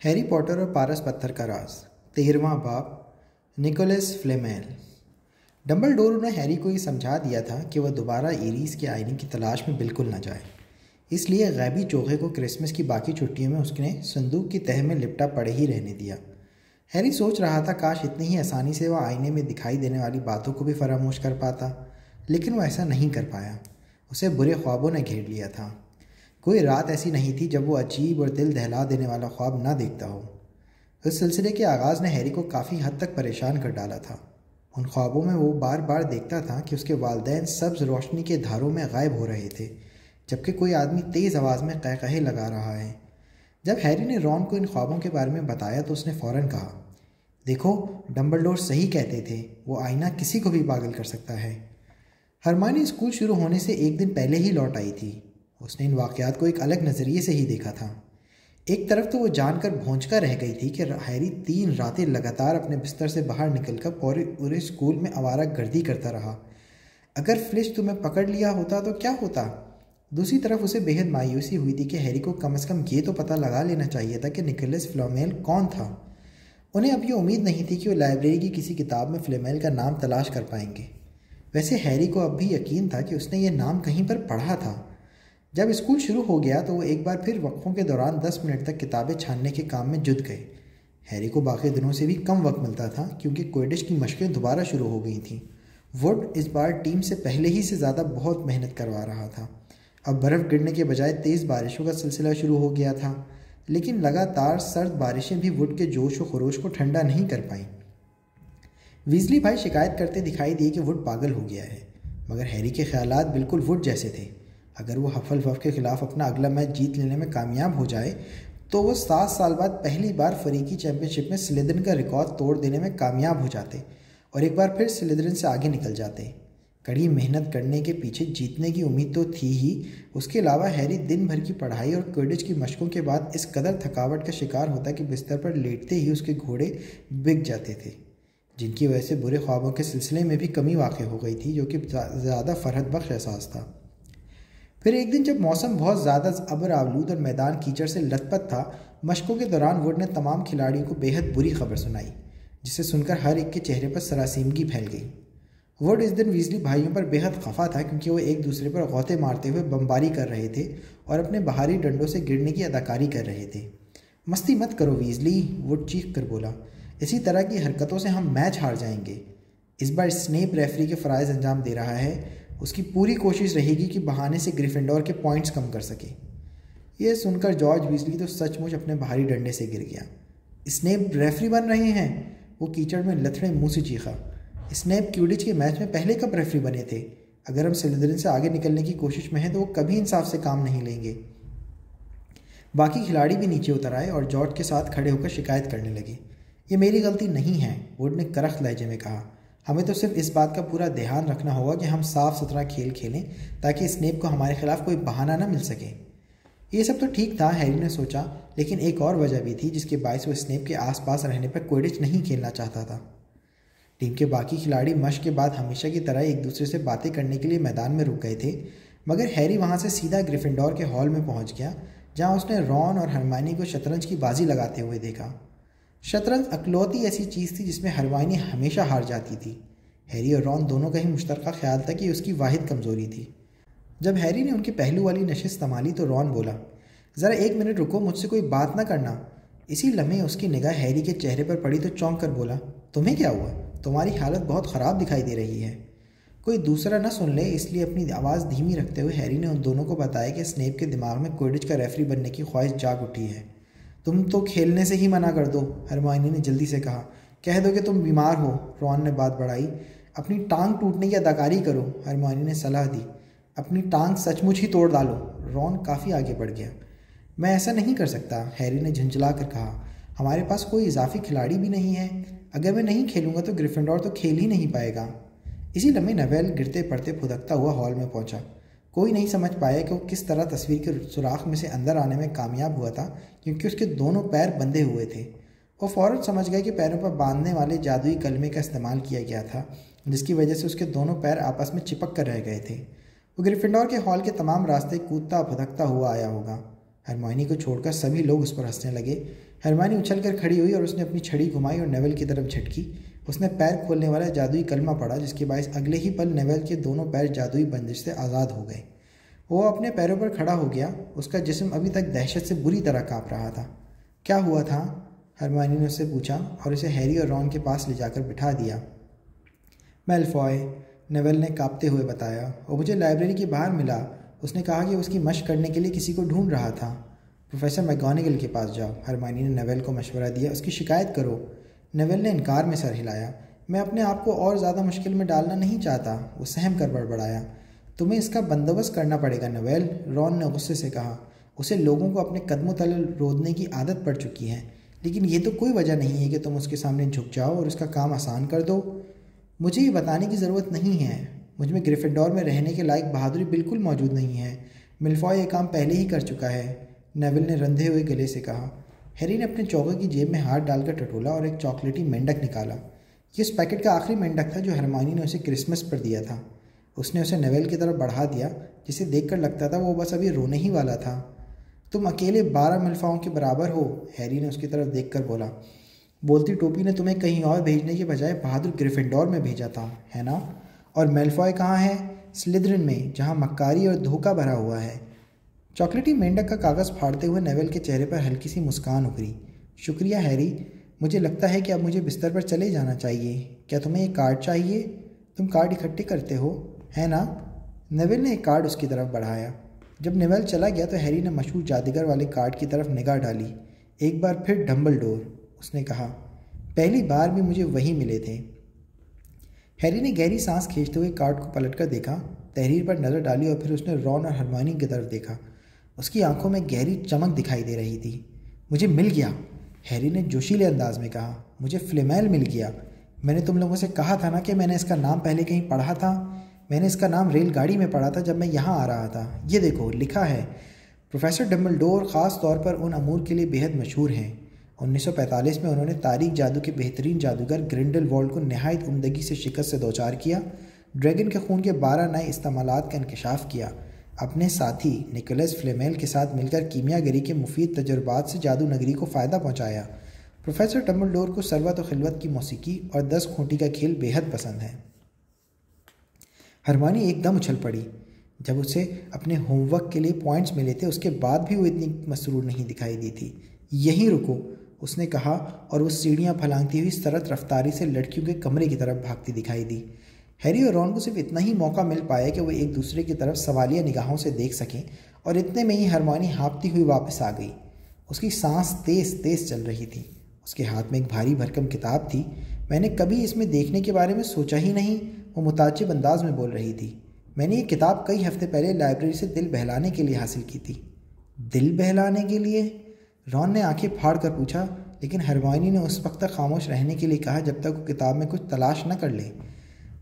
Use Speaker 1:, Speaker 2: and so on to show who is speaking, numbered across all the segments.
Speaker 1: Harry Potter और पारस पत्थर का राज 13वां बाब निकोलस फ्लेमेल। डंबलडोर ने हैरी को ये समझा दिया था कि वह दोबारा इरीस के आईने की तलाश में बिल्कुल न जाए। इसलिए गैबी चोगे को क्रिसमस की बाकी छुट्टियों में उसने संदूक की तह में लिपटा पड़े ही रहने दिया। हैरी सोच रहा था काश इतनी ही आसानी से वह आईने में दिखाई देने वाली बातों को भी फरामोश कर पाता, लेकिन वह ऐसा नहीं कर पाया। उसे बुरे ख्वाबों ने घेर लिया था। कोई रात ऐसी नहीं थी जब वो अजीब और दिल दहला देने वाला ख्वाब ना देखता हो। इस सिलसिले के आगाज़ ने हैरी को काफ़ी हद तक परेशान कर डाला था। उन ख्वाबों में वो बार बार देखता था कि उसके वालिदैन सब्ज़ रोशनी के धारों में गायब हो रहे थे, जबकि कोई आदमी तेज़ आवाज़ में कहकहे लगा रहा है। जब हैरी ने रॉन को इन ख्वाबों के बारे में बताया तो उसने फ़ौरन कहा, देखो, डंबलडोर सही कहते थे, वो आईना किसी को भी पागल कर सकता है। हरमानी स्कूल शुरू होने से एक दिन पहले ही लौट आई थी। उसने इन वाक़यात को एक अलग नज़रिए से ही देखा था। एक तरफ तो वो जानकर भौंचका रह गई थी कि हैरी 3 रातें लगातार अपने बिस्तर से बाहर निकलकर पूरे स्कूल में आवारा गर्दी करता रहा। अगर फ्लिश तुम्हें पकड़ लिया होता तो क्या होता। दूसरी तरफ उसे बेहद मायूसी हुई थी कि हैरी को कम से कम ये तो पता लगा लेना चाहिए था कि निकोलस फ्लेमेल कौन था। उन्हें अब ये उम्मीद नहीं थी कि वो लाइब्रेरी की किसी किताब में फ्लेमेल का नाम तलाश कर पाएंगे। वैसे हैरी को अब भी यकीन था कि उसने ये नाम कहीं पर पढ़ा था। जब स्कूल शुरू हो गया तो वो एक बार फिर वक्फों के दौरान 10 मिनट तक किताबें छानने के काम में जुट गए। हैरी को बाकी दिनों से भी कम वक्त मिलता था क्योंकि क्विडिच की मशकें दोबारा शुरू हो गई थीं। वुड इस बार टीम से पहले ही से ज़्यादा बहुत मेहनत करवा रहा था। अब बर्फ़ गिरने के बजाय तेज़ बारिशों का सिलसिला शुरू हो गया था, लेकिन लगातार सर्द बारिशें भी वुड के जोश व खरोश को ठंडा नहीं कर पाईं। वीज़ली भाई शिकायत करते दिखाई दिए कि वुड पागल हो गया है, मगर हैरी के ख्यालात बिल्कुल वुड जैसे थे। अगर वो हफल-वफ के ख़िलाफ़ अपना अगला मैच जीत लेने में कामयाब हो जाए तो वो 7 साल बाद पहली बार फरीकी चैंपियनशिप में स्लिदरिन का रिकॉर्ड तोड़ देने में कामयाब हो जाते और एक बार फिर स्लिदरिन से आगे निकल जाते। कड़ी मेहनत करने के पीछे जीतने की उम्मीद तो थी ही, उसके अलावा हैरी दिन भर की पढ़ाई और क्विडिच की मशकों के बाद इस कदर थकावट का शिकार होता कि बिस्तर पर लेटते ही उसके घोड़े बिक जाते थे, जिनकी वजह से बुरे ख्वाबों के सिलसिले में भी कमी वाक़ हो गई थी, जो कि ज़्यादा फ़रहत बख्श एहसास था। फिर एक दिन जब मौसम बहुत ज़्यादा अबर आलूद और मैदान कीचड़ से लथपथ था, मशकों के दौरान वुड ने तमाम खिलाड़ियों को बेहद बुरी खबर सुनाई, जिसे सुनकर हर एक के चेहरे पर सरासीमगी फैल गई। वुड इस दिन वीज़ली भाइयों पर बेहद खफा था क्योंकि वो एक दूसरे पर गौते मारते हुए बमबारी कर रहे थे और अपने बाहरी डंडों से गिरने की अदाकारी कर रहे थे। मस्ती मत करो वीज़ली, वुड चीख कर बोला, इसी तरह की हरकतों से हम मैच हार जाएंगे। इस बार स्नेप रेफरी के फ़राइज़ अंजाम दे रहा है, उसकी पूरी कोशिश रहेगी कि बहाने से ग्रिफिंडोर के पॉइंट्स कम कर सके। यह सुनकर जॉर्ज वीज़ली तो सचमुच अपने भारी डंडे से गिर गया। स्नेप रेफरी बन रहे हैं, वो कीचड़ में लथड़े मुंह से चीखा। स्नेप क्विडिच के मैच में पहले कब रेफरी बने थे? अगर हम स्लिदरिन से आगे निकलने की कोशिश में हैं तो वो कभी इंसाफ से काम नहीं लेंगे। बाकी खिलाड़ी भी नीचे उतर आए और जॉर्ज के साथ खड़े होकर शिकायत करने लगे। ये मेरी गलती नहीं है, वुड ने करख्त लहजे में कहा। हमें तो सिर्फ इस बात का पूरा ध्यान रखना होगा कि हम साफ़ सुथरा खेल खेलें ताकि स्नेप को हमारे खिलाफ कोई बहाना ना मिल सके। ये सब तो ठीक था, हैरी ने सोचा, लेकिन एक और वजह भी थी जिसके बायस वो स्नेप के आसपास रहने पर क्विडिच नहीं खेलना चाहता था। टीम के बाकी खिलाड़ी मशक के बाद हमेशा की तरह एक दूसरे से बातें करने के लिए मैदान में रुक गए थे, मगर हैरी वहाँ से सीधा ग्रिफिंडोर के हॉल में पहुँच गया, जहाँ उसने रॉन और हरमाइनी को शतरंज की बाजी लगाते हुए देखा। शतरंज अकलौती ऐसी चीज़ थी जिसमें हरमाइनी हमेशा हार जाती थी। हैरी और रॉन दोनों का ही मुश्तरका ख्याल था कि उसकी वाहिद कमज़ोरी थी। जब हैरी ने उनकी पहलू वाली नशिस्त संभाली तो रॉन बोला, ज़रा 1 मिनट रुको, मुझसे कोई बात ना करना। इसी लम्हे उसकी निगाह हैरी के चेहरे पर पड़ी तो चौंक कर बोला, तुम्हें क्या हुआ? तुम्हारी हालत बहुत ख़राब दिखाई दे रही है। कोई दूसरा न सुन ले इसलिए अपनी आवाज़ धीमी रखते हुए हैरी ने उन दोनों को बताया कि स्नेप के दिमाग में क्विडिच का रेफरी बनने की ख्वाहिश जाग उठी है। तुम तो खेलने से ही मना कर दो, हरमाइनी ने जल्दी से कहा। कह दो कि तुम बीमार हो, रॉन ने बात बढ़ाई। अपनी टांग टूटने की अदाकारी करो, हरमाइनी ने सलाह दी। अपनी टांग सचमुच ही तोड़ डालो, रॉन काफ़ी आगे बढ़ गया। मैं ऐसा नहीं कर सकता, हैरी ने झुंझला कर कहा। हमारे पास कोई इजाफी खिलाड़ी भी नहीं है। अगर मैं नहीं खेलूंगा तो ग्रिफिंडोर तो खेल ही नहीं पाएगा। इसी लम्हे नवेल गिरते पड़ते फुदकता हुआ हॉल में पहुंचा। कोई नहीं समझ पाया कि वो किस तरह तस्वीर के सुराख में से अंदर आने में कामयाब हुआ था, क्योंकि उसके दोनों पैर बंधे हुए थे। वो फ़ौरन समझ गए कि पैरों पर बांधने वाले जादुई कलमे का इस्तेमाल किया गया था, जिसकी वजह से उसके दोनों पैर आपस में चिपक कर रह गए थे। वो ग्रिफिंडोर के हॉल के तमाम रास्ते कूदता फुदकता हुआ आया होगा। हरमाइनी को छोड़कर सभी लोग उस पर हंसने लगे, हरमानी उछलकर खड़ी हुई और उसने अपनी छड़ी घुमाई और नेवल की तरफ झटकी। उसने पैर खोलने वाला जादुई कलमा पढ़ा, जिसके बायस अगले ही पल नेवल के दोनों पैर जादुई बंदिश से आज़ाद हो गए। वो अपने पैरों पर खड़ा हो गया। उसका जिस्म अभी तक दहशत से बुरी तरह काँप रहा था। क्या हुआ था? हरमानी ने उससे पूछा और उसे हैरी और रॉन के पास ले जाकर बिठा दिया। मैलफॉय, नेवल ने काँपते हुए बताया, वो मुझे लाइब्रेरी के बाहर मिला। उसने कहा कि उसकी मशक करने के लिए किसी को ढूंढ रहा था। प्रोफेसर मैगोनिगल के पास जाओ, हरमानी ने नेवल को मशवरा दिया। उसकी शिकायत करो। नेवल ने इनकार में सर हिलाया। मैं अपने आप को और ज़्यादा मुश्किल में डालना नहीं चाहता, वो सहम कर बड़बड़ाया। तुम्हें इसका बंदोबस्त करना पड़ेगा नेवल, रॉन ने गुस्से से कहा। उसे लोगों को अपने कदमों तले रोदने की आदत पड़ चुकी है, लेकिन ये तो कोई वजह नहीं है कि तुम उसके सामने झुक जाओ और उसका काम आसान कर दो। मुझे ये बताने की ज़रूरत नहीं है। मुझ में ग्रिफिंडोर में रहने के लायक बहादुरी बिल्कुल मौजूद नहीं है। मिल्फॉय ये काम पहले ही कर चुका है, नेविल ने रंधे हुए गले से कहा। हैरी ने अपने चौके की जेब में हाथ डालकर टटोला और एक चॉकलेटी मेंढक निकाला। ये उस पैकेट का आखिरी मेंढक था जो हरमानी ने उसे क्रिसमस पर दिया था। उसने उसे नेविल की तरफ बढ़ा दिया, जिसे देखकर लगता था वो बस अभी रोने ही वाला था। तुम अकेले 12 मिल्फाओं के बराबर हो, हैरी ने उसकी तरफ देखकर बोला। बोलती टोपी ने तुम्हें कहीं और भेजने के बजाय बहादुर ग्रिफिंडोर में भेजा था, है ना? और मेलफॉय कहाँ है? स्लिदरिन में, जहाँ मक्कारी और धोखा भरा हुआ है। चॉकलेटी मेंढक का कागज़ फाड़ते हुए नेविल के चेहरे पर हल्की सी मुस्कान उभरी। शुक्रिया हैरी, मुझे लगता है कि अब मुझे बिस्तर पर चले जाना चाहिए। क्या तुम्हें एक कार्ड चाहिए? तुम कार्ड इकट्ठे करते हो, है ना? नेविल ने एक कार्ड उसकी तरफ बढ़ाया। जब नेविल चला गया तो हैरी ने मशहूर जादूगर वाले कार्ड की तरफ निगाह डाली। एक बार फिर डम्बलडोर, उसने कहा। पहली बार भी मुझे वही मिले थे। हैरी ने गहरी सांस खींचते हुए कार्ड को पलटकर देखा, तहरीर पर नज़र डाली और फिर उसने रॉन और हरमानी की तरफ देखा। उसकी आंखों में गहरी चमक दिखाई दे रही थी। मुझे मिल गया, हैरी ने जोशीले अंदाज में कहा। मुझे फ्लेमेल मिल गया। मैंने तुम लोगों से कहा था ना कि मैंने इसका नाम पहले कहीं पढ़ा था। मैंने इसका नाम रेलगाड़ी में पढ़ा था जब मैं यहाँ आ रहा था। ये देखो, लिखा है। प्रोफेसर डम्बलडोर ख़ास तौर पर उन अमूर के लिए बेहद मशहूर हैं। 1945 में उन्होंने तारीख जादू के बेहतरीन जादूगर ग्रिंडेलवाल्ड को नहायत उम्दगी से शिकस्त से दोचार किया, ड्रैगन के खून के 12 नए इस्तेमालात का इंकशाफ किया, अपने साथी निकोलस फ्लेमेल के साथ मिलकर कीमियागरी के मुफीद तजुर्बात से जादू नगरी को फ़ायदा पहुँचाया। प्रोफेसर डम्बलडोर को सरवत और खिलवत की मौसीकी और 10 खूंटी का खेल बेहद पसंद है। हरमानी एकदम उछल पड़ी। जब उसे अपने होमवर्क के लिए पॉइंट्स मिले थे उसके बाद भी वो इतनी मसरूर नहीं दिखाई दी थी। यहीं रुको, उसने कहा और वो सीढ़ियाँ फलांगती हुई सरत रफ्तारी से लड़कियों के कमरे की तरफ भागती दिखाई दी। हैरी और रॉन को सिर्फ इतना ही मौका मिल पाया कि वो एक दूसरे की तरफ सवालिया निगाहों से देख सकें, और इतने में ही हरमानी हाँफती हुई वापस आ गई। उसकी सांस तेज़ तेज़ चल रही थी। उसके हाथ में एक भारी भरकम किताब थी। मैंने कभी इसमें देखने के बारे में सोचा ही नहीं, वो मुताज्जिब अंदाज में बोल रही थी। मैंने ये किताब कई हफ्ते पहले लाइब्रेरी से दिल बहलाने के लिए हासिल की थी। दिल बहलाने के लिए? रॉन ने आंखें फाड़ कर पूछा, लेकिन हरमानी ने उस वक्त तक खामोश रहने के लिए कहा जब तक वो किताब में कुछ तलाश न कर ले।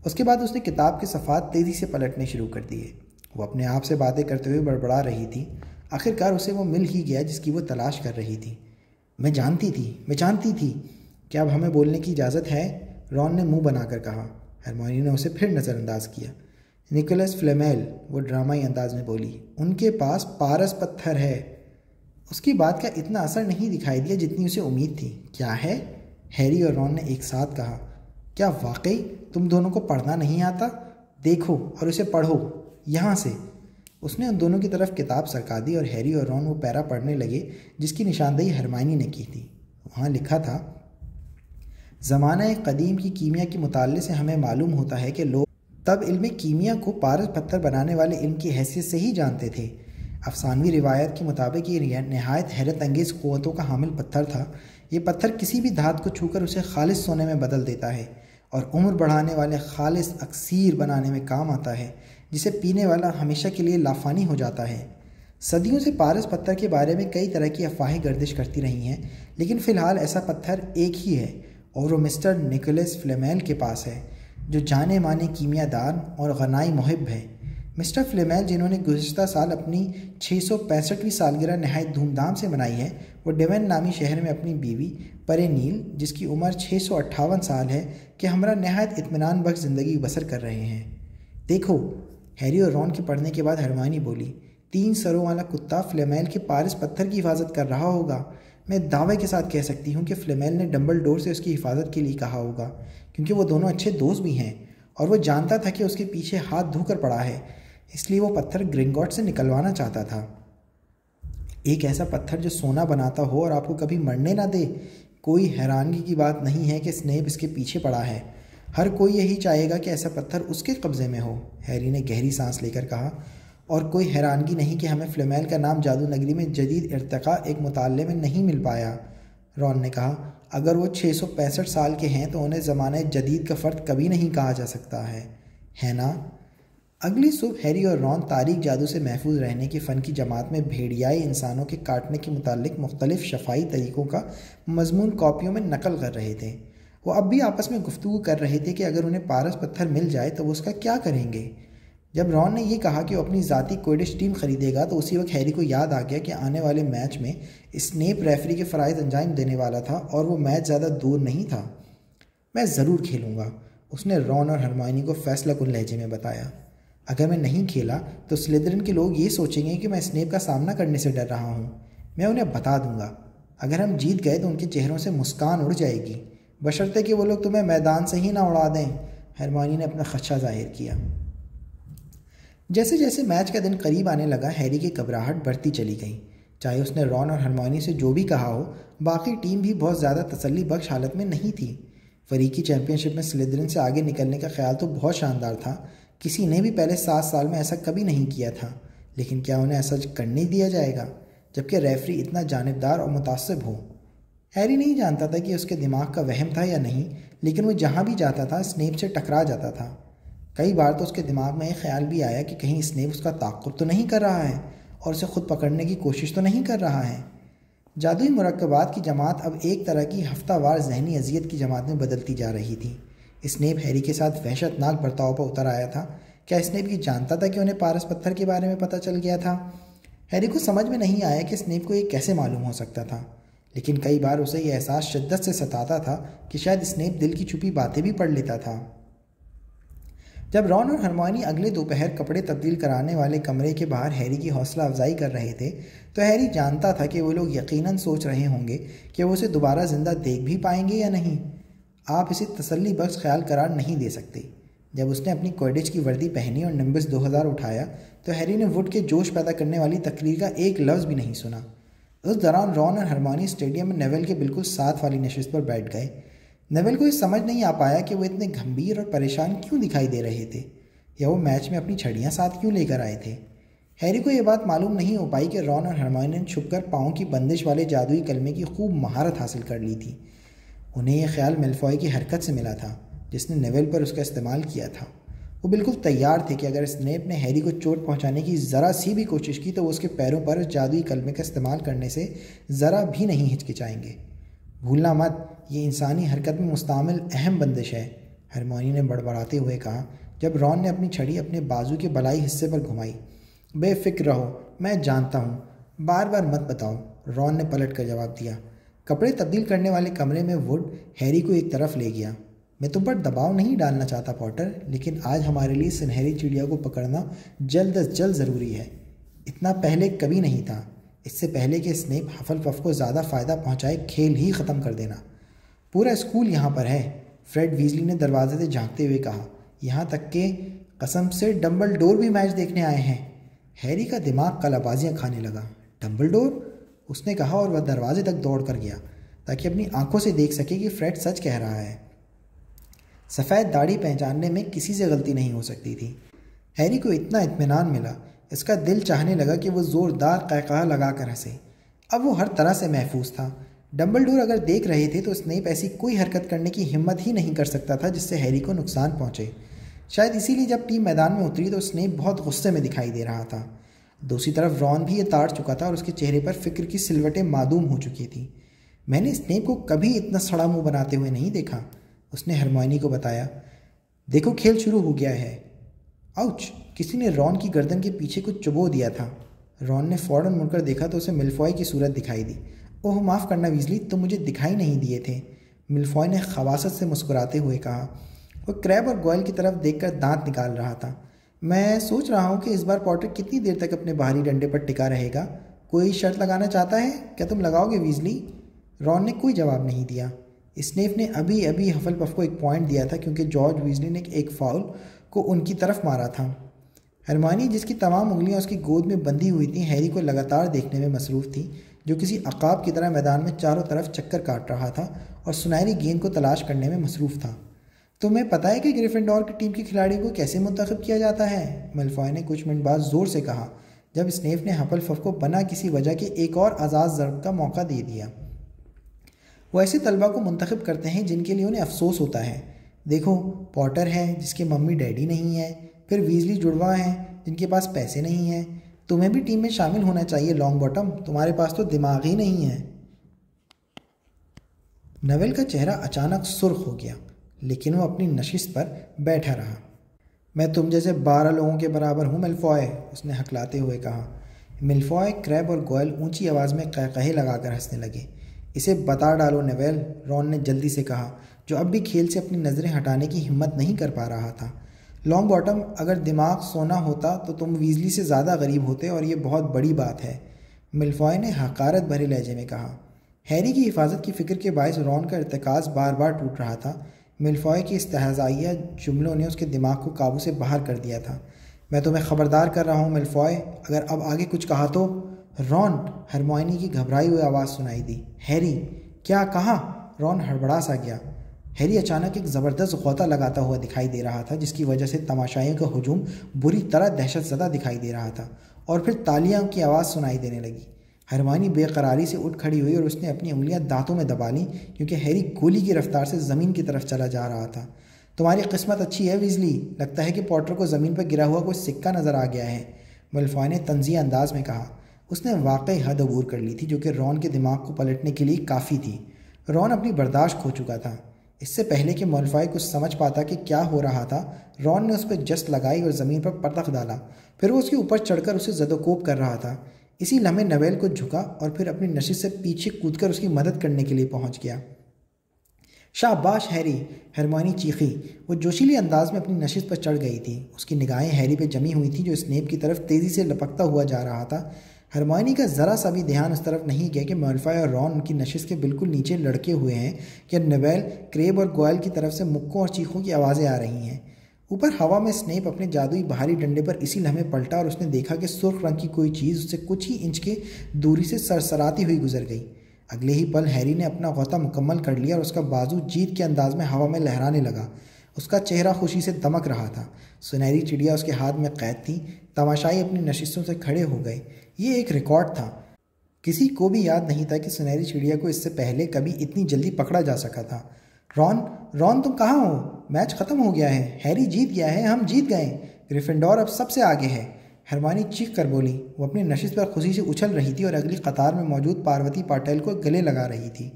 Speaker 1: उसके बाद उसने किताब के सफ़ात तेज़ी से पलटने शुरू कर दिए। वो अपने आप से बातें करते हुए बड़बड़ा रही थी। आखिरकार उसे वो मिल ही गया जिसकी वो तलाश कर रही थी। मैं जानती थी। क्या अब हमें बोलने की इजाज़त है? रॉन ने मुंह बनाकर कहा। हरमानी ने उसे फिर नज़रअंदाज किया। निकोलस फ्लेमेल, वो ड्रामाई अंदाज में बोली, उनके पास पारस पत्थर है। उसकी बात का इतना असर नहीं दिखाई दिया जितनी उसे उम्मीद थी। क्या है? हैरी और रॉन ने एक साथ कहा। क्या वाकई तुम दोनों को पढ़ना नहीं आता? देखो और उसे पढ़ो, यहाँ से। उसने उन दोनों की तरफ किताब सरका दी और हैरी और रॉन वो पैरा पढ़ने लगे जिसकी निशानदेही हरमानी ने की थी। वहाँ लिखा था, ज़माना कदीम की कीमिया के मुताले से हमें मालूम होता है कि लोग तब इल्म कीमिया को पारस पत्थर बनाने वाले इल्म की हैसियत से ही जानते थे। अफसानवी रिवायत के मुताबिक ये नहायत हैरत अंगेज़ क़ुव्वतों का हामिल पत्थर था। ये पत्थर किसी भी धात को छूकर उसे खालिस सोने में बदल देता है और उम्र बढ़ाने वाले खालिस अक्सीर बनाने में काम आता है, जिसे पीने वाला हमेशा के लिए लाफानी हो जाता है। सदियों से पारस पत्थर के बारे में कई तरह की अफवाहें गर्दिश करती रही हैं, लेकिन फ़िलहाल ऐसा पत्थर एक ही है और वो मिस्टर निकोलस फ्लेमेल के पास है, जो जाने माने कीमियादान और गनाई मुहिब है। मिस्टर फ्लेमेल, जिन्होंने गुज़िश्ता साल अपनी 665वीं सालगिरह नहायत धूमधाम से मनाई है, वो डेवन नामी शहर में अपनी बीवी पेरेनील, जिसकी उम्र 658 साल है, के हमरा नहायत इत्मीनान बख्श ज़िंदगी बसर कर रहे हैं। देखो, हैरी और रॉन के पढ़ने के बाद हरमानी बोली, 3 सरों वाला कुत्ता फ्लेमेल के पारस पत्थर की हिफाजत कर रहा होगा। मैं दावे के साथ कह सकती हूँ कि फ्लेमेल ने डंबलडोर से उसकी हिफाजत के लिए कहा होगा, क्योंकि वो दोनों अच्छे दोस्त भी हैं और वो जानता था कि उसके पीछे हाथ धोकर पड़ा है, इसलिए वो पत्थर ग्रिंगॉट से निकलवाना चाहता था। एक ऐसा पत्थर जो सोना बनाता हो और आपको कभी मरने ना दे। कोई हैरानगी की बात नहीं है कि स्नेप इसके पीछे पड़ा है। हर कोई यही चाहेगा कि ऐसा पत्थर उसके कब्ज़े में हो, हैरी ने गहरी सांस लेकर कहा। और कोई हैरानगी नहीं कि हमें फ्लेमेल का नाम जादू नगरी में जदीद इर्तिका एक मुताले में नहीं मिल पाया, रॉन ने कहा। अगर वो 665 साल के हैं तो उन्हें ज़माने जदीद का फ़र्द कभी नहीं कहा जा सकता है ना? अगली सुबह हैरी और रॉन तारीख जादू से महफूज रहने की फ़न की जमात में भेड़ियाई इंसानों के काटने के मुतालिक मुख्तलिफ शफाई तरीक़ों का मजमून कॉपियों में नकल कर रहे थे। वो अब भी आपस में गुफ्तगू कर रहे थे कि अगर उन्हें पारस पत्थर मिल जाए तो वो उसका क्या करेंगे। जब रॉन ने यह कहा कि वो अपनी ज़ाती क्विडिच टीम ख़रीदेगा तो उसी वक्त हैरी को याद आ गया कि आने वाले मैच में स्नेप रेफरी के फ़राइज़ अंजाम देने वाला था और वो मैच ज़्यादा दूर नहीं था। मैं ज़रूर खेलूँगा, उसने रॉन और हरमायनी को फैसला कुन लहजे में बताया। अगर मैं नहीं खेला तो स्लिदरिन के लोग ये सोचेंगे कि मैं स्नेप का सामना करने से डर रहा हूँ। मैं उन्हें बता दूंगा। अगर हम जीत गए तो उनके चेहरों से मुस्कान उड़ जाएगी, बशर्ते कि वो लोग तुम्हें मैदान से ही ना उड़ा दें, हरमायनी ने अपना खदशा जाहिर किया। जैसे जैसे मैच का दिन करीब आने लगा, हैरी की घबराहट बढ़ती चली गई। चाहे उसने रॉन और हरमायनी से जो भी कहा हो, बाकी टीम भी बहुत ज़्यादा तसल्ली बख्श हालत में नहीं थी। फरीकी चैंपियनशिप में स्लिदरिन से आगे निकलने का ख्याल तो बहुत शानदार था। किसी ने भी पहले 7 साल में ऐसा कभी नहीं किया था, लेकिन क्या उन्हें ऐसा करने दिया जाएगा जबकि रेफरी इतना जानिबदार और मुतासिब हो? हैरी नहीं जानता था कि उसके दिमाग का वहम था या नहीं, लेकिन वो जहाँ भी जाता था स्नेप से टकरा जाता था। कई बार तो उसके दिमाग में एक ख्याल भी आया कि कहीं स्नेप उसका ताक़ुब तो नहीं कर रहा है और उसे खुद पकड़ने की कोशिश तो नहीं कर रहा है। जादुई मुरक्कबात की जमात अब एक तरह की हफ्तावार जहनी अजियत की जमात में बदलती जा रही थी। स्नेप हैरी के साथ वहशतनाक बर्ताव पर उतर आया था। क्या स्नेप ये जानता था कि उन्हें पारस पत्थर के बारे में पता चल गया था? हैरी को समझ में नहीं आया कि स्नेप को ये कैसे मालूम हो सकता था, लेकिन कई बार उसे यह एहसास शिद्दत से सताता था कि शायद स्नेप दिल की छुपी बातें भी पढ़ लेता था। जब रॉन और हरमायनी अगले दोपहर कपड़े तब्दील कराने वाले कमरे के बाहर हैरी की हौसला अफजाई कर रहे थे, तो हैरी जानता था कि वो लोग यकीनन सोच रहे होंगे कि वो उसे दोबारा ज़िंदा देख भी पाएंगे या नहीं। आप इसे तसल्ली बख्श ख्याल करार नहीं दे सकते। जब उसने अपनी क्विडिच की वर्दी पहनी और निम्बस 2000 उठाया तो हैरी ने वुड के जोश पैदा करने वाली तकरीर का एक लफ्ज़ भी नहीं सुना। उस दौरान रॉन और हरमायनी स्टेडियम में नेविल के बिल्कुल साथ वाली नशिस्त पर बैठ गए। नेविल को ये समझ नहीं आ पाया कि वो इतने गंभीर और परेशान क्यों दिखाई दे रहे थे, या वो मैच में अपनी छड़ियाँ साथ क्यों लेकर आए थे। हैरी को यह बात मालूम नहीं हो पाई कि रॉन और हरमायनी ने छुपकर पाँव की बंदिश वाले जादुई कलमे की खूब महारत हासिल कर ली थी। उन्हें यह ख्याल मेलफॉय की हरकत से मिला था जिसने नेविल पर उसका इस्तेमाल किया था। वो बिल्कुल तैयार थे कि अगर स्नेप ने हैरी को चोट पहुंचाने की ज़रा सी भी कोशिश की तो वो उसके पैरों पर उस जादुई कलमे का इस्तेमाल करने से ज़रा भी नहीं हिचकिचाएंगे। भूलना मत, ये इंसानी हरकत में मुस्तामिल अहम बंदिश है, हरमायनी ने बड़बड़ाते हुए कहा जब रॉन ने अपनी छड़ी अपने बाजू के बलाई हिस्से पर घुमाई। बेफिक्र रहो, मैं जानता हूँ, बार बार मत बताओ, रॉन ने पलट कर जवाब दिया। कपड़े तब्दील करने वाले कमरे में वुड हैरी को एक तरफ ले गया। मैं तुम पर दबाव नहीं डालना चाहता पॉटर, लेकिन आज हमारे लिए सुनहरी चिड़िया को पकड़ना जल्द अज जल्द ज़रूरी है। इतना पहले कभी नहीं था। इससे पहले कि स्नेप हफलपफ को ज़्यादा फ़ायदा पहुंचाए, खेल ही ख़त्म कर देना। पूरा स्कूल यहाँ पर है, फ्रेड वीजली ने दरवाजे से झांकते हुए कहा। यहाँ तक कि कसम से डोर भी मैच देखने आए हैं। हैरी का दिमाग कलाबाजियाँ खाने लगा। डम्बलडोर, उसने कहा और वह दरवाजे तक दौड़ कर गया ताकि अपनी आंखों से देख सके कि फ्रेड सच कह रहा है। सफ़ेद दाढ़ी पहचानने में किसी से गलती नहीं हो सकती थी। हैरी को इतना इत्मीनान मिला, इसका दिल चाहने लगा कि वो ज़ोरदार क़हक़हा लगा कर हंसे। अब वो हर तरह से महफूज था। डम्बलडोर अगर देख रहे थे तो स्नेप ऐसी कोई हरकत करने की हिम्मत ही नहीं कर सकता था जिससे हैरी को नुकसान पहुँचे। शायद इसीलिए जब टीम मैदान में उतरी तो स्नेप बहुत गुस्से में दिखाई दे रहा था। दूसरी तरफ रॉन भी ये ताड़ चुका था और उसके चेहरे पर फ़िक्र की सिलवटें मादूम हो चुकी थी। मैंने स्नेप को कभी इतना सड़ा मुँह बनाते हुए नहीं देखा, उसने हरमायनी को बताया। देखो, खेल शुरू हो गया है। आउच, किसी ने रॉन की गर्दन के पीछे कुछ चुभो दिया था। रॉन ने फ़ौरन मुड़कर देखा तो उसे मिल्फॉय की सूरत दिखाई दी। ओह माफ़ करना वीजली, तुम मुझे दिखाई नहीं दिए थे, मिल्फॉय ने खवासत से मुस्कुराते हुए कहा। वो क्रैब और गोयल की तरफ देखकर दांत निकाल रहा था। मैं सोच रहा हूँ कि इस बार पॉटर कितनी देर तक अपने बाहरी डंडे पर टिका रहेगा, कोई शर्त लगाना चाहता है? क्या तुम लगाओगे वीजली? रॉन ने कोई जवाब नहीं दिया। स्नेप ने अभी अभी हफलपफ को एक पॉइंट दिया था क्योंकि जॉर्ज वीजली ने एक फाउल को उनकी तरफ मारा था। हरमानी, जिसकी तमाम उंगलियां उसकी गोद में बंधी हुई थी, हैरी को लगातार देखने में मसरूफ़ थी, जो किसी अकाब की तरह मैदान में चारों तरफ चक्कर काट रहा था और सुनहरी गेंद को तलाश करने में मसरूफ़ था। तुम्हें पता है कि ग्रिफिंडोर की टीम के खिलाड़ी को कैसे मुंतखब किया जाता है? मैल्फॉय ने कुछ मिनट बाद ज़ोर से कहा, जब स्नेप ने हफलपफ को बना किसी वजह के एक और आज़ाद ज़र्ब का मौका दे दिया। वो ऐसे तलबा को मुंतखब करते हैं जिनके लिए उन्हें अफसोस होता है। देखो, पॉटर है जिसके मम्मी डैडी नहीं है, फिर वीजली जुड़वा हैं जिनके पास पैसे नहीं हैं। तुम्हें भी टीम में शामिल होना चाहिए लॉन्ग बॉटम, तुम्हारे पास तो दिमाग ही नहीं है। नवेल का चेहरा अचानक सुर्ख हो गया, लेकिन वो अपनी नशिस्त पर बैठा रहा। मैं तुम जैसे 12 लोगों के बराबर हूँ मेलफॉय, उसने हकलाते हुए कहा। मेलफॉय, क्रैब और गोयल ऊंची आवाज़ में कहकहे लगाकर हंसने लगे। इसे बता डालो नेवेल, रॉन ने जल्दी से कहा, जो अब भी खेल से अपनी नज़रें हटाने की हिम्मत नहीं कर पा रहा था। लॉन्ग बॉटम, अगर दिमाग सोना होता तो तुम वीजली से ज़्यादा गरीब होते और ये बहुत बड़ी बात है, मेलफॉय ने हकारत भरे लहजे में कहा। हैरी की हिफाजत की फ़िक्र के बायस रॉन का इर्तिकाज़ बार बार टूट रहा था। मेलफॉय की इस्तेहज़ाइया जुमलों ने उसके दिमाग को काबू से बाहर कर दिया था। मैं तुम्हें ख़बरदार कर रहा हूँ मेलफॉय, अगर अब आगे कुछ कहा तो। रॉन, हरमाइनी की घबराई हुई आवाज़ सुनाई दी। हैरी, क्या कहा? रॉन हड़बड़ा सा गया। हैरी अचानक एक ज़बरदस्त गौता लगाता हुआ दिखाई दे रहा था, जिसकी वजह से तमाशाइयों का हुजूम बुरी तरह दहशतज़दा दिखाई दे रहा था, और फिर तालियां की आवाज़ सुनाई देने लगी। हरमाइनी बेकरारी से उठ खड़ी हुई और उसने अपनी उंगलियां दांतों में दबा लीं, क्योंकि हैरी गोली की रफ्तार से ज़मीन की तरफ चला जा रहा था। तुम्हारी किस्मत अच्छी है वीजली, लगता है कि पॉटर को ज़मीन पर गिरा हुआ कोई सिक्का नज़र आ गया है, मेलफॉय ने तंज़िया अंदाज में कहा। उसने वाकई हद अबूर कर ली थी, जो कि रॉन के दिमाग को पलटने के लिए काफ़ी थी। रॉन अपनी बर्दाश्त खो चुका था। इससे पहले कि मेलफॉय कुछ समझ पाता कि क्या हो रहा था, रॉन ने उस पर जस्ट लगाई और ज़मीन पर पटक डाला। फिर वो उसके ऊपर चढ़कर उसे ज़दोकोब कर रहा था। इसी लम्हे नवेल को झुका और फिर अपनी नशिश से पीछे कूदकर उसकी मदद करने के लिए पहुंच गया। शाबाश हैरी, हरमाइनी चीखी। वो जोशीले अंदाज में अपनी नशिश पर चढ़ गई थी। उसकी निगाहें हैरी पे जमी हुई थी, जो स्नेप की तरफ तेज़ी से लपकता हुआ जा रहा था। हरमाइनी का ज़रा सा भी ध्यान उस तरफ नहीं गया कि मेलफॉय और रॉन उनकी नशिश के बिल्कुल नीचे लड़के हुए हैं कि नवेल, क्रेब और गोयल की तरफ से मुक्कों और चीखों की आवाज़ें आ रही हैं। ऊपर हवा में स्नेप अपने जादुई बाहरी डंडे पर इसी लम्हे पलटा और उसने देखा कि सुर्ख रंग की कोई चीज़ उससे कुछ ही इंच के दूरी से सरसराती हुई गुजर गई। अगले ही पल हैरी ने अपना गौता मुकम्मल कर लिया और उसका बाजू जीत के अंदाज में हवा में लहराने लगा। उसका चेहरा खुशी से दमक रहा था। सुनहरी चिड़िया उसके हाथ में कैद थी। तमाशाई अपनी नशिशों से खड़े हो गए। ये एक रिकॉर्ड था। किसी को भी याद नहीं था कि सुनहरी चिड़िया को इससे पहले कभी इतनी जल्दी पकड़ा जा सका था। रॉन तुम कहाँ हो? मैच ख़त्म हो गया है, हैरी जीत गया है, हम जीत गए, ग्रिफिंडोर अब सबसे आगे है, हरमाइनी चीख कर बोली। वो अपनी नशिश पर खुशी से उछल रही थी और अगली कतार में मौजूद पार्वती पाटिल को गले लगा रही थी।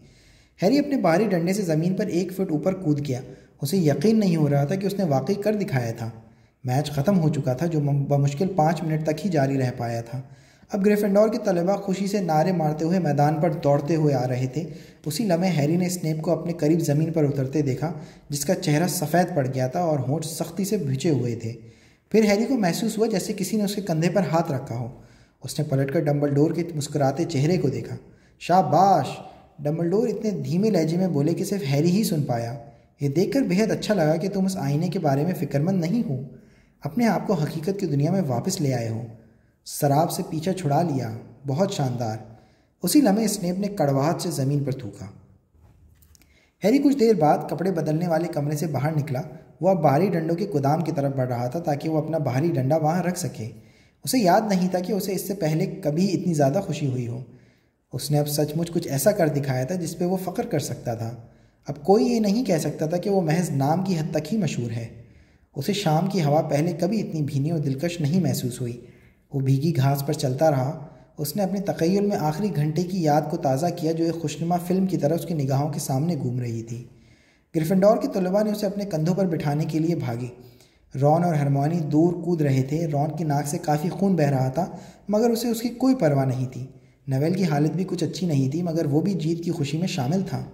Speaker 1: हैरी अपने बाहरी डंडे से ज़मीन पर 1 फुट ऊपर कूद गया। उसे यकीन नहीं हो रहा था कि उसने वाकई कर दिखाया था। मैच ख़त्म हो चुका था, जो बमुश्किल 5 मिनट तक ही जारी रह पाया था। अब ग्रिफिंडोर के तलबा खुशी से नारे मारते हुए मैदान पर दौड़ते हुए आ रहे थे। उसी लम्हे हैरी ने स्नेप को अपने करीब ज़मीन पर उतरते देखा, जिसका चेहरा सफ़ेद पड़ गया था और होंठ सख्ती से भिजे हुए थे। फिर हैरी को महसूस हुआ जैसे किसी ने उसके कंधे पर हाथ रखा हो। उसने पलटकर डम्बलडोर के मुस्कुराते चेहरे को देखा। शाबाश, डम्बलडोर इतने धीमे लहजे में बोले कि सिर्फ हैरी ही सुन पाया। ये देखकर बेहद अच्छा लगा कि तुम उस आईने के बारे में फ़िक्रमंद नहीं हो, अपने आप को हकीकत की दुनिया में वापस ले आए हो, शराब से पीछा छुड़ा लिया, बहुत शानदार। उसी लम्हे स्नेप ने कड़वाहट से ज़मीन पर थूका। हैरी कुछ देर बाद कपड़े बदलने वाले कमरे से बाहर निकला। वो अब बाहरी डंडों के गोदाम की तरफ बढ़ रहा था ताकि वो अपना बाहरी डंडा वहाँ रख सके। उसे याद नहीं था कि उसे इससे पहले कभी इतनी ज़्यादा खुशी हुई हो। उसने अब सचमुच कुछ ऐसा कर दिखाया था जिस पे वो फ़ख्र कर सकता था। अब कोई ये नहीं कह सकता था कि वो महज नाम की हद तक ही मशहूर है। उसे शाम की हवा पहले कभी इतनी भीनी और दिलकश नहीं महसूस हुई। वो भीगी घास पर चलता रहा। उसने अपने तख़य्युल में आखिरी घंटे की याद को ताज़ा किया, जो एक खुशनुमा फ़िल्म की तरह उसकी निगाहों के सामने घूम रही थी। ग्रिफिंडोर के तलबा ने उसे अपने कंधों पर बिठाने के लिए भागे। रॉन और हरमाइनी दूर कूद रहे थे। रॉन की नाक से काफ़ी खून बह रहा था, मगर उसे उसकी कोई परवाह नहीं थी। नवेल की हालत भी कुछ अच्छी नहीं थी, मगर वो भी जीत की खुशी में शामिल था।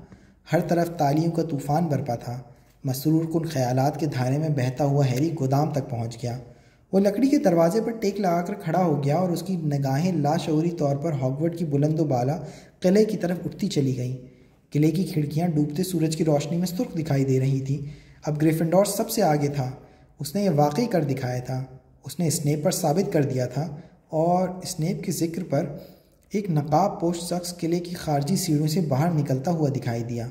Speaker 1: हर तरफ तालियों का तूफ़ान बरपा था। मसरूर कुन ख़यालात के धारे में बहता हुआ हैरी गोदाम तक पहुँच गया। वो लकड़ी के दरवाजे पर टेक लगाकर खड़ा हो गया और उसकी निगाहें लाशऊरी तौर पर हॉगवर्ड की बुलंदोबाला किले की तरफ उठती चली गईं। किले की खिड़कियां डूबते सूरज की रोशनी में सुर्ख दिखाई दे रही थीं। अब ग्रिफिंडोर सबसे आगे था। उसने यह वाकई कर दिखाया था। उसने स्नेप पर साबित कर दिया था और स्नेप के जिक्र पर एक नकाब पोश शख्स किले की खारजी सीढ़ियों से बाहर निकलता हुआ दिखाई दिया।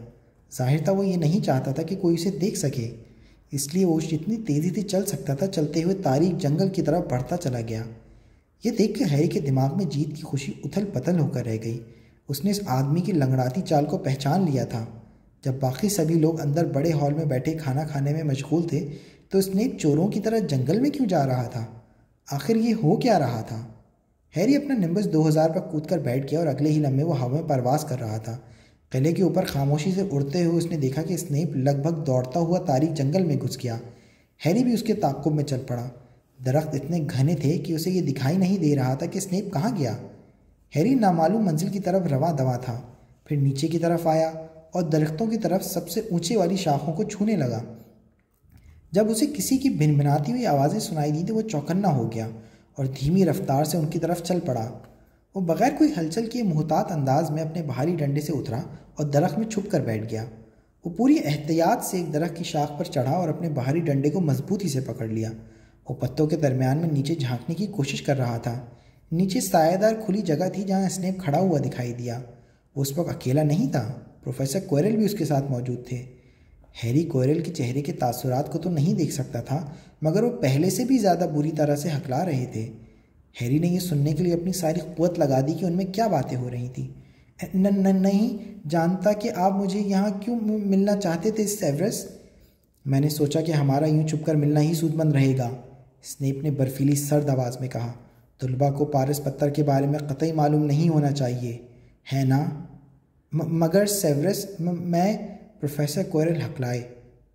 Speaker 1: जाहिर था वो ये नहीं चाहता था कि कोई उसे देख सके, इसलिए वो जितनी तेज़ी से चल सकता था चलते हुए तारीक जंगल की तरफ बढ़ता चला गया। ये देख कर हैरी के दिमाग में जीत की खुशी उथल पथल होकर रह गई। उसने इस आदमी की लंगड़ाती चाल को पहचान लिया था। जब बाकी सभी लोग अंदर बड़े हॉल में बैठे खाना खाने में मशगूल थे तो स्नेप चोरों की तरह जंगल में क्यों जा रहा था? आखिर ये हो क्या रहा था? हैरी अपना निम्बस 2000 पर कूदकर बैठ गया और अगले ही लम्हे वो हवा में परवास कर रहा था। किले के ऊपर खामोशी से उड़ते हुए उसने देखा कि स्नेप लगभग दौड़ता हुआ तारीक जंगल में घुस गया। हैरी भी उसके ताक़ुब में चल पड़ा। दरख्त इतने घने थे कि उसे ये दिखाई नहीं दे रहा था कि स्नेप कहाँ गया। हैरी नामालूम मंजिल की तरफ रवां दवा था, फिर नीचे की तरफ आया और दरख्तों की तरफ सबसे ऊंचे वाली शाखों को छूने लगा। जब उसे किसी की भिनभिनाती हुई आवाज़ें सुनाई दी तो वो चौकन्ना हो गया और धीमी रफ्तार से उनकी तरफ चल पड़ा। वो बगैर कोई हलचल किए मुहतात अंदाज में अपने भारी डंडे से उतरा और दरख्त में छुप कर बैठ गया। वो पूरी एहतियात से एक दरख्त की शाख पर चढ़ा और अपने भारी डंडे को मजबूती से पकड़ लिया। वो पत्तों के दरमियान में नीचे झांकने की कोशिश कर रहा था। नीचे सायेदार खुली जगह थी जहाँ स्नेप खड़ा हुआ दिखाई दिया। वो उस वक्त अकेला नहीं था, प्रोफेसर क्विरल भी उसके साथ मौजूद थे। हैरी क्विरल के चेहरे के तासुरात को तो नहीं देख सकता था, मगर वो पहले से भी ज़्यादा बुरी तरह से हकला रहे थे। हैरी ने यह सुनने के लिए अपनी सारी क़ुव्वत लगा दी कि उनमें क्या बातें हो रही थीं। नहीं जानता कि आप मुझे यहाँ क्यों मिलना चाहते थे सेवरस। मैंने सोचा कि हमारा यूं छुपकर मिलना ही सूदमंद रहेगा, स्नेप ने बर्फीली सर्द आवाज़ में कहा। तुलबा को पारस पत्थर के बारे में कतई मालूम नहीं होना चाहिए, है ना? मगर सेवरस, मैं प्रोफेसर क्विरल हकलाए।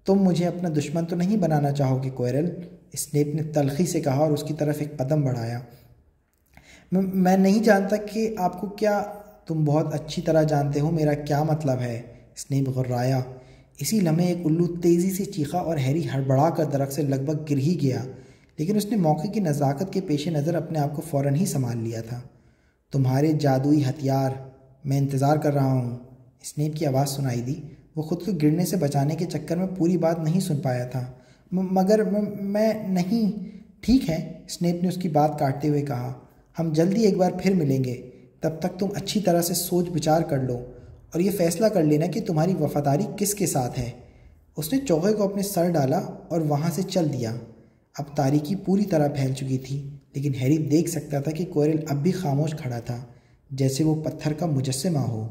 Speaker 1: तुम मुझे अपना दुश्मन तो नहीं बनाना चाहोगे क्विरल? स्नेप ने तल्खी से कहा और उसकी तरफ एक कदम बढ़ाया। मैं नहीं जानता कि आपको क्या, तुम बहुत अच्छी तरह जानते हो मेरा क्या मतलब है, स्नेप गुर्राया। इसी लम्हे एक उल्लू तेज़ी से चीखा और हैरी हड़बड़ा कर दरख्त से लगभग गिर ही गया, लेकिन उसने मौके की नज़ाकत के पेश नज़र अपने आप को फ़ौरन ही संभाल लिया था। तुम्हारे जादुई हथियार, मैं इंतज़ार कर रहा हूँ, स्नेप की आवाज़ सुनाई दी। वो खुद को गिरने से बचाने के चक्कर में पूरी बात नहीं सुन पाया था। मगर मैं नहीं। ठीक है, स्नेप ने उसकी बात काटते हुए कहा, हम जल्दी एक बार फिर मिलेंगे। तब तक तुम अच्छी तरह से सोच विचार कर लो और ये फ़ैसला कर लेना कि तुम्हारी वफ़ादारी किसके साथ है। उसने चौके को अपने सर डाला और वहाँ से चल दिया। अब तारीकी पूरी तरह फैल चुकी थी, लेकिन हैरी देख सकता था कि क्विरल अब भी खामोश खड़ा था, जैसे वो पत्थर का मुजस्समा हो।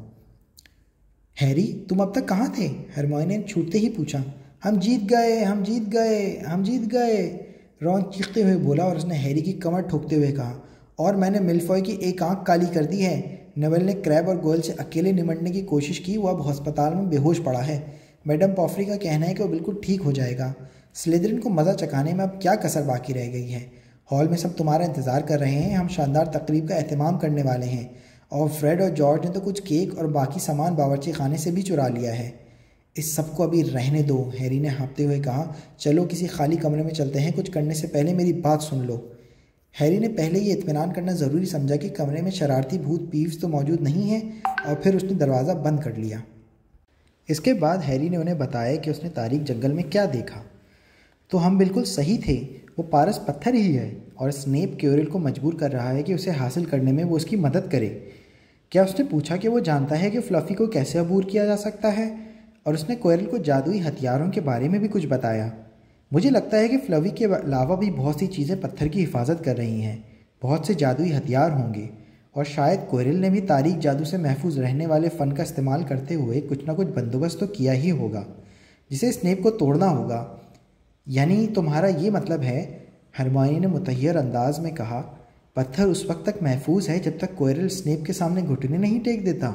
Speaker 1: हैरी, तुम अब तक कहाँ थे? हरमाइनी ने छूटते ही पूछा। हम जीत गए, हम जीत गए, हम जीत गए, रॉन चीखते हुए बोला और उसने हैरी की कमर ठोकते हुए कहा, और मैंने मिल्फॉय की एक आंख काली कर दी है। नेविल ने क्रैब और गोयल से अकेले निमटने की कोशिश की। वो अब अस्पताल में बेहोश पड़ा है। मैडम पॉफरी का कहना है कि वो बिल्कुल ठीक हो जाएगा। स्लिदरिन को मज़ा चखाने में अब क्या कसर बाकी रह गई है। हॉल में सब तुम्हारा इंतज़ार कर रहे हैं। हम शानदार तकरीब का एहतमाम करने वाले हैं और फ्रेड और जॉर्ज ने तो कुछ केक और बाकी सामान बावर्ची खाने से भी चुरा लिया है। इस सब को अभी रहने दो, हैरी ने हाँफते हुए कहा। चलो किसी खाली कमरे में चलते हैं। कुछ करने से पहले मेरी बात सुन लो। हैरी ने पहले ये इत्मीनान करना ज़रूरी समझा कि कमरे में शरारती भूत पीव्स तो मौजूद नहीं है, और फिर उसने दरवाज़ा बंद कर लिया। इसके बाद हैरी ने उन्हें बताया कि उसने तारीक जंगल में क्या देखा। तो हम बिल्कुल सही थे, वो पारस पत्थर ही है और स्नेप क्विरल को मजबूर कर रहा है कि उसे हासिल करने में वो उसकी मदद करे। क्या उसने पूछा कि वो जानता है कि फ्लफ़ी को कैसे अबूर किया जा सकता है, और उसने क्विरल को जादुई हथियारों के बारे में भी कुछ बताया। मुझे लगता है कि फ्लफ़ी के अलावा भी बहुत सी चीज़ें पत्थर की हिफाजत कर रही हैं। बहुत से जादुई हथियार होंगे, और शायद क्विरल ने भी तारीक जादू से महफूज रहने वाले फ़न का इस्तेमाल करते हुए कुछ ना कुछ बंदोबस्त तो किया ही होगा, जिसे स्नेप को तोड़ना होगा। यानी तुम्हारा ये मतलब है, हरमाइनी ने मुतहयर अंदाज में कहा, पत्थर उस वक्त तक महफूज है जब तक क्विरल स्नेप के सामने घुटने नहीं टेक देता।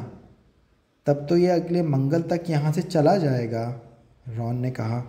Speaker 1: तब तो ये अगले मंगल तक यहाँ से चला जाएगा, रॉन ने कहा।